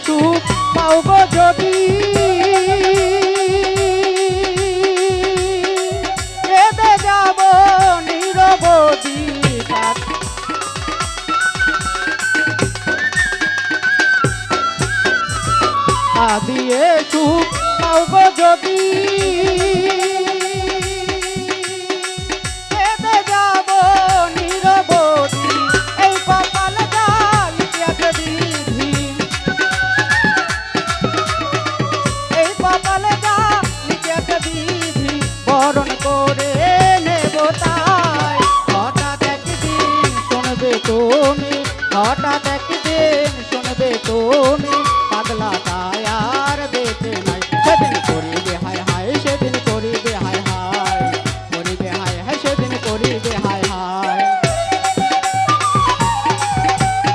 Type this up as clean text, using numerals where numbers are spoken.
সুখ পাও গো যদি কেঁদে যাব নিরবধি দিয়ে সুখ পাও গো যদি কেঁদে যাব নিরবধি এই কপাল জাল ইতিহাসে বিধি এই কপাল জাল ইতিহাসে বিধি বরণ করে নেব তাই হঠাৎ একদিন শুনবে তুমি হঠাৎ একদিন শুনবে তুমি পাগলা কায়া